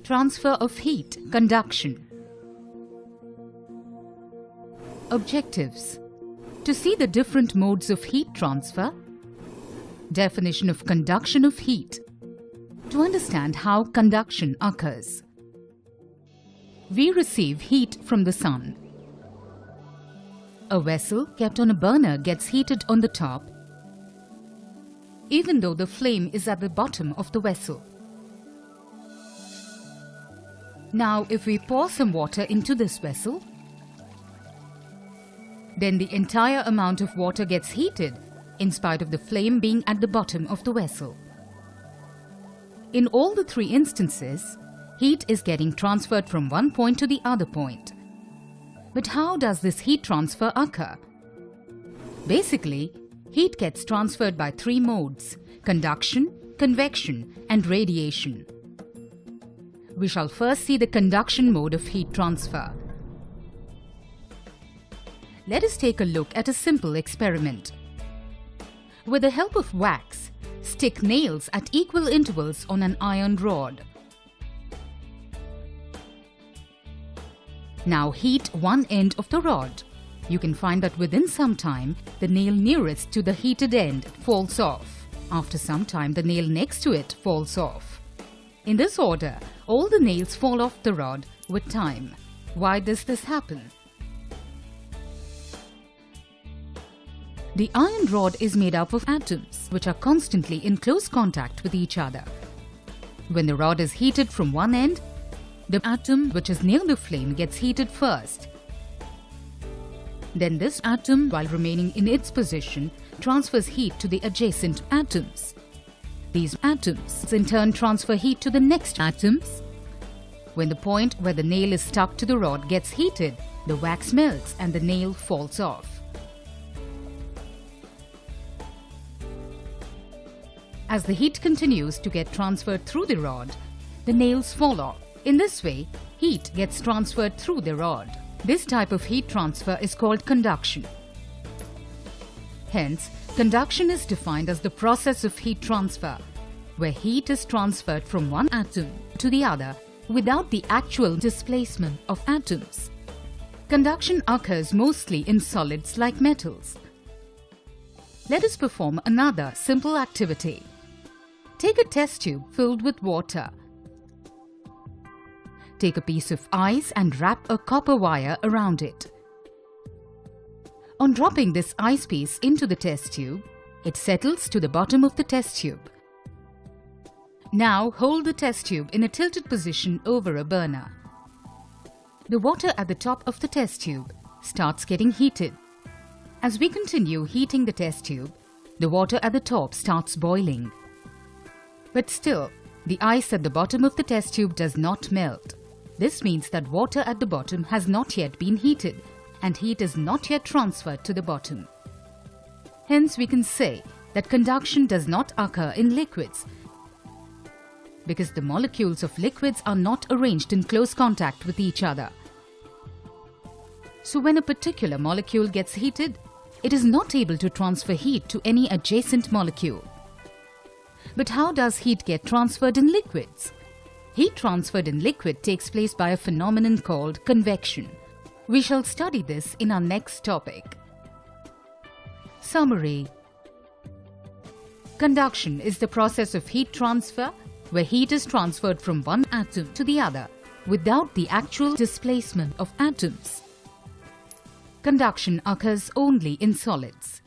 Transfer of heat, conduction. Objectives: to see the different modes of heat transfer, definition of conduction of heat, to understand how conduction occurs. We receive heat from the sun. A vessel kept on a burner gets heated on the top, even though the flame is at the bottom of the vessel. Now, if we pour some water into this vessel, then the entire amount of water gets heated in spite of the flame being at the bottom of the vessel. In all the three instances, heat is getting transferred from one point to the other point. But how does this heat transfer occur? Basically, heat gets transferred by three modes: conduction, convection, and radiation. We shall first see the conduction mode of heat transfer. Let us take a look at a simple experiment. With the help of wax, stick nails at equal intervals on an iron rod. Now heat one end of the rod. You can find that within some time, the nail nearest to the heated end falls off. After some time, the nail next to it falls off. In this order, all the nails fall off the rod with time. Why does this happen? The iron rod is made up of atoms which are constantly in close contact with each other. When the rod is heated from one end, the atom which is near the flame gets heated first. Then this atom, while remaining in its position, transfers heat to the adjacent atoms. These atoms in turn transfer heat to the next atoms. When the point where the nail is stuck to the rod gets heated, the wax melts and the nail falls off. As the heat continues to get transferred through the rod, the nails fall off. In this way, heat gets transferred through the rod. This type of heat transfer is called conduction. Hence, conduction is defined as the process of heat transfer, where heat is transferred from one atom to the other without the actual displacement of atoms. Conduction occurs mostly in solids like metals. Let us perform another simple activity. Take a test tube filled with water. Take a piece of ice and wrap a copper wire around it. On dropping this ice piece into the test tube, it settles to the bottom of the test tube. Now hold the test tube in a tilted position over a burner. The water at the top of the test tube starts getting heated. As we continue heating the test tube, the water at the top starts boiling. But still, the ice at the bottom of the test tube does not melt. This means that water at the bottom has not yet been heated, and heat is not yet transferred to the bottom. Hence, we can say that conduction does not occur in liquids because the molecules of liquids are not arranged in close contact with each other. So when a particular molecule gets heated, it is not able to transfer heat to any adjacent molecule. But how does heat get transferred in liquids? Heat transferred in liquid takes place by a phenomenon called convection. We shall study this in our next topic. Summary: conduction is the process of heat transfer where heat is transferred from one atom to the other without the actual displacement of atoms. Conduction occurs only in solids.